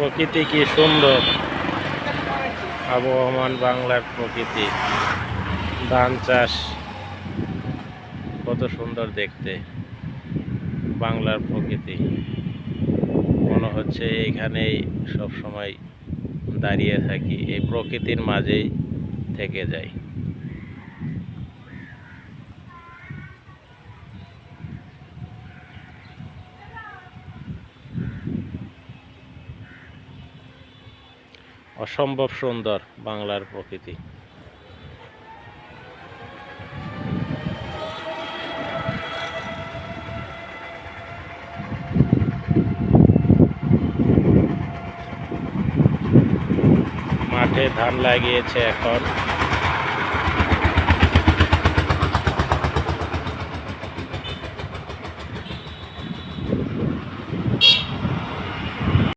প্রকৃতি কি সুন্দর, আবহমান বাংলার প্রকৃতি। ধান চাষ কত সুন্দর দেখতে, বাংলার প্রকৃতি মনে হচ্ছে এইখানেই সব সময় দাঁড়িয়ে থাকি, এই প্রকৃতির মাঝেই থেকে যাই। অসম্ভব সুন্দর বাংলার প্রকৃতি। মাঠে ধান লাগিয়েছে এখন।